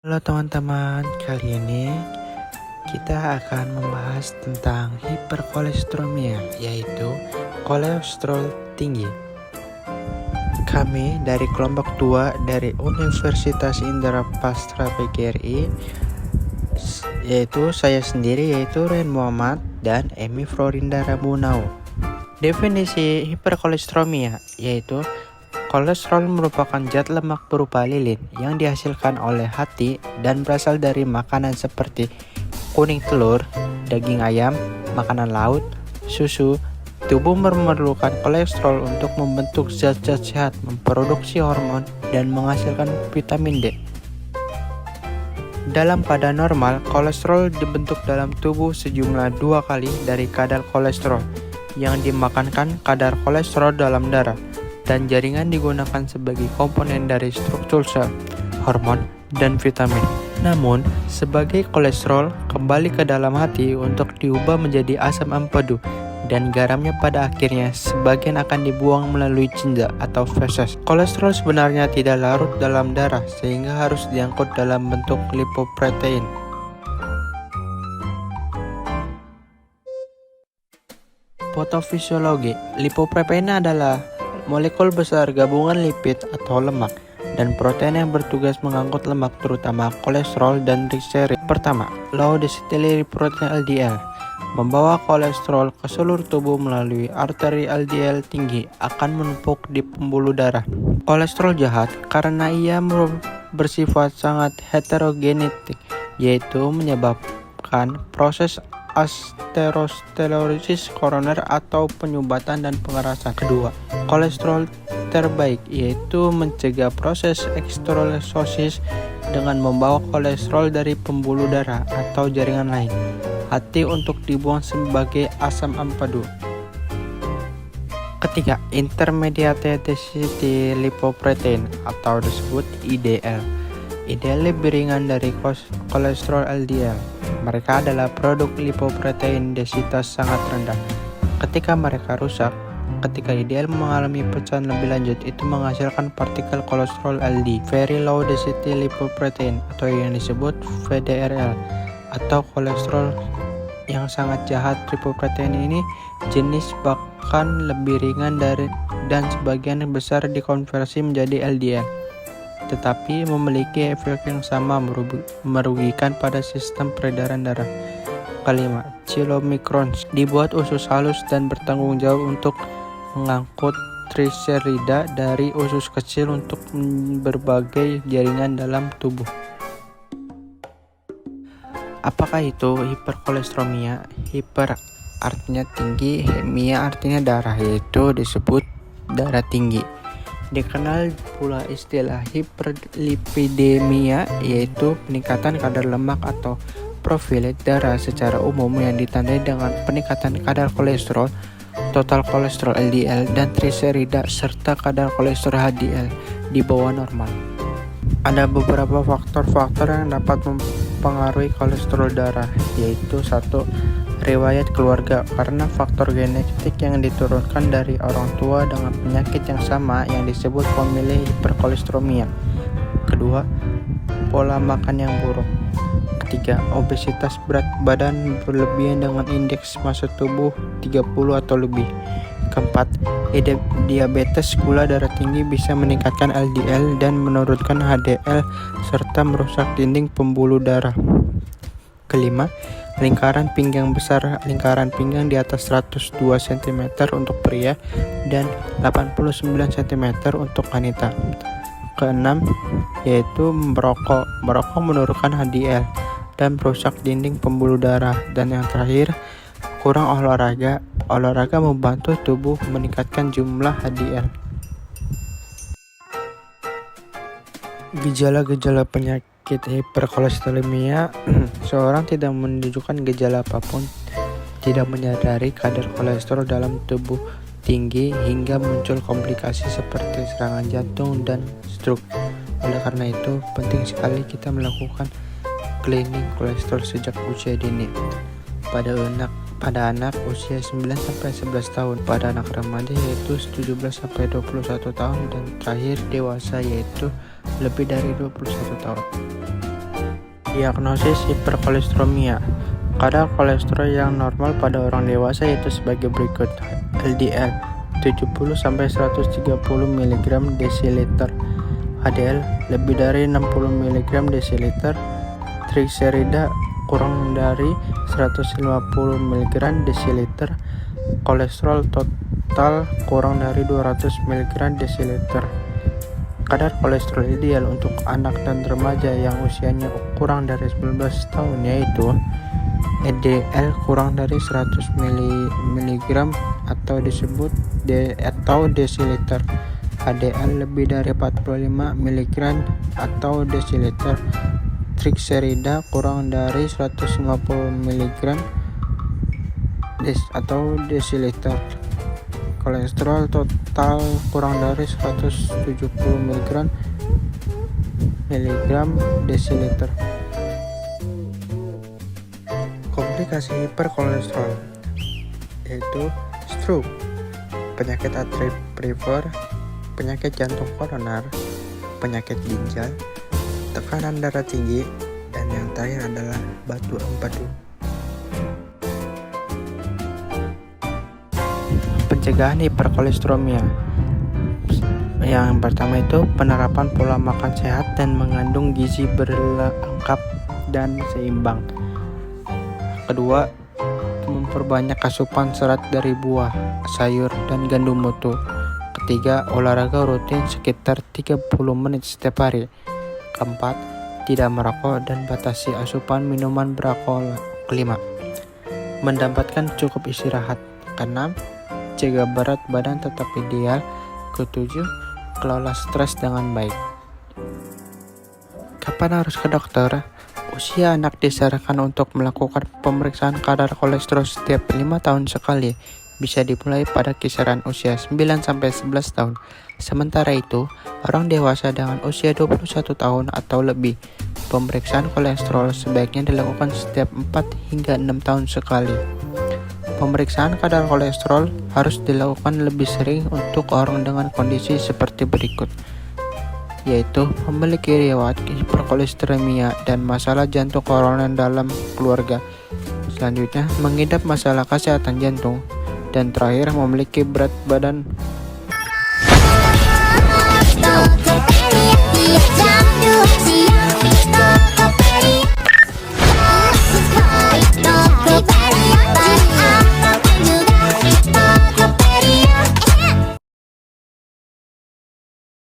Halo teman-teman, kali ini kita akan membahas tentang hiperkolesteremia, yaitu kolesterol tinggi. Kami dari kelompok 2 dari Universitas Indrapastra PGRI, yaitu saya sendiri, yaitu Ren Muhammad dan Emi Florinda Rabunau. Definisi hiperkolesteremia yaitu kolesterol merupakan zat lemak berupa lilin yang dihasilkan oleh hati dan berasal dari makanan seperti kuning telur, daging ayam, makanan laut, susu. Tubuh memerlukan kolesterol untuk membentuk zat-zat sehat, memproduksi hormon, dan menghasilkan vitamin D. Dalam keadaan normal, kolesterol dibentuk dalam tubuh sejumlah 2 kali dari kadar kolesterol yang dimakankan kadar kolesterol dalam darah, dan jaringan digunakan sebagai komponen dari struktur sel, hormon, dan vitamin. Namun, sebagai kolesterol kembali ke dalam hati untuk diubah menjadi asam empedu, dan garamnya pada akhirnya sebagian akan dibuang melalui cinja atau feses. Kolesterol sebenarnya tidak larut dalam darah sehingga harus diangkut dalam bentuk lipoprotein. Patofisiologi. Lipoprotein adalah molekul besar gabungan lipid atau lemak dan protein yang bertugas mengangkut lemak, terutama kolesterol dan trigliserid. Pertama, low density lipoprotein LDL membawa kolesterol ke seluruh tubuh melalui arteri. LDL tinggi akan menumpuk di pembuluh darah. Kolesterol jahat karena ia bersifat sangat heterogenetik, yaitu menyebabkan proses aterosklerosis koroner atau penyumbatan dan pengerasan. Kedua, kolesterol terbaik yaitu mencegah proses eksterolisosis dengan membawa kolesterol dari pembuluh darah atau jaringan lain hati untuk dibuang sebagai asam empedu. Ketiga, intermediate density lipoprotein atau disebut IDL. IDL lebih ringan dari kolesterol LDL. Mereka adalah produk lipoprotein densitas sangat rendah. Ketika mereka rusak, ketika IDL mengalami pecahan lebih lanjut, itu menghasilkan partikel kolesterol LD, very low density lipoprotein, atau yang disebut VDRL, atau kolesterol yang sangat jahat. Lipoprotein ini jenis bahkan lebih ringan dan sebagian besar dikonversi menjadi LDL, tetapi memiliki efek yang sama, merugikan pada sistem peredaran darah. Kelima, chylomicrons dibuat usus halus dan bertanggung jawab untuk mengangkut trigliserida dari usus kecil untuk berbagai jaringan dalam tubuh. Apakah itu hiperkolesteremia? Hiper artinya tinggi, hemia artinya darah, yaitu disebut darah tinggi. Dikenal pula istilah hiperlipidemia, yaitu peningkatan kadar lemak atau profil darah secara umum yang ditandai dengan peningkatan kadar kolesterol, total kolesterol LDL, dan trigliserida serta kadar kolesterol HDL di bawah normal. Ada beberapa faktor-faktor yang dapat mempengaruhi kolesterol darah, yaitu 1. Riwayat keluarga, karena faktor genetik yang diturunkan dari orang tua dengan penyakit yang sama yang disebut pemilih hiperkolesteremia. Kedua, pola makan yang buruk. Ketiga, obesitas, berat badan berlebihan dengan indeks massa tubuh 30 atau lebih. Keempat, diabetes, gula darah tinggi bisa meningkatkan LDL dan menurunkan HDL serta merusak dinding pembuluh darah. Kelima, lingkaran pinggang besar, lingkaran pinggang di atas 102 cm untuk pria dan 89 cm untuk wanita. Keenam, yaitu merokok. Merokok menurunkan HDL dan merusak dinding pembuluh darah. Dan yang terakhir, kurang olahraga. Olahraga membantu tubuh meningkatkan jumlah HDL. Gejala-gejala penyakit hiperkolesteremia. Seorang tidak menunjukkan gejala apapun, tidak menyadari kadar kolesterol dalam tubuh tinggi hingga muncul komplikasi seperti serangan jantung dan stroke. Oleh karena itu, penting sekali kita melakukan screening kolesterol sejak usia dini. Pada anak usia 9-11 tahun, pada anak remaja yaitu 17-21 tahun, dan terakhir dewasa yaitu lebih dari 21 tahun. Diagnosis hiperkolesteremia. Kadar kolesterol yang normal pada orang dewasa yaitu sebagai berikut: LDL 70-130 mg desiliter, HDL lebih dari 60 mg desiliter, trigliserida kurang dari 150 mg desiliter, kolesterol total kurang dari 200 mg desiliter. Kadar kolesterol ideal untuk anak dan remaja yang usianya kurang dari 19 tahun yaitu LDL kurang dari 100 mg atau disebut desiliter, HDL lebih dari 45 mg atau desiliter, trigliserida kurang dari 150 mg atau desiliter, kolesterol total kurang dari 170 mg desiliter. Komplikasi hiperkolesterol yaitu stroke, penyakit atrial liver, penyakit jantung koroner, penyakit ginjal, tekanan darah tinggi, dan yang terakhir adalah batu empedu. Pencegahan hiperkolesteremia. Yang pertama itu penerapan pola makan sehat dan mengandung gizi berlengkap dan seimbang. Kedua, memperbanyak asupan serat dari buah, sayur, dan gandum utuh. Ketiga, olahraga rutin sekitar 30 menit setiap hari. Keempat, tidak merokok dan batasi asupan minuman beralkohol. Kelima, mendapatkan cukup istirahat. Keenam, jaga berat badan tetap ideal. Ketujuh, kelola stres dengan baik. Kapan harus ke dokter? Usia anak disarankan untuk melakukan pemeriksaan kadar kolesterol setiap 5 tahun sekali. Bisa dimulai pada kisaran usia 9-11 tahun. Sementara itu, orang dewasa dengan usia 21 tahun atau lebih, pemeriksaan kolesterol sebaiknya dilakukan setiap 4 hingga 6 tahun sekali. Pemeriksaan kadar kolesterol harus dilakukan lebih sering untuk orang dengan kondisi seperti berikut, yaitu memiliki riwayat hiperkolesteremia dan masalah jantung koroner dalam keluarga. Selanjutnya, mengidap masalah kesehatan jantung. Dan terakhir, memiliki berat badan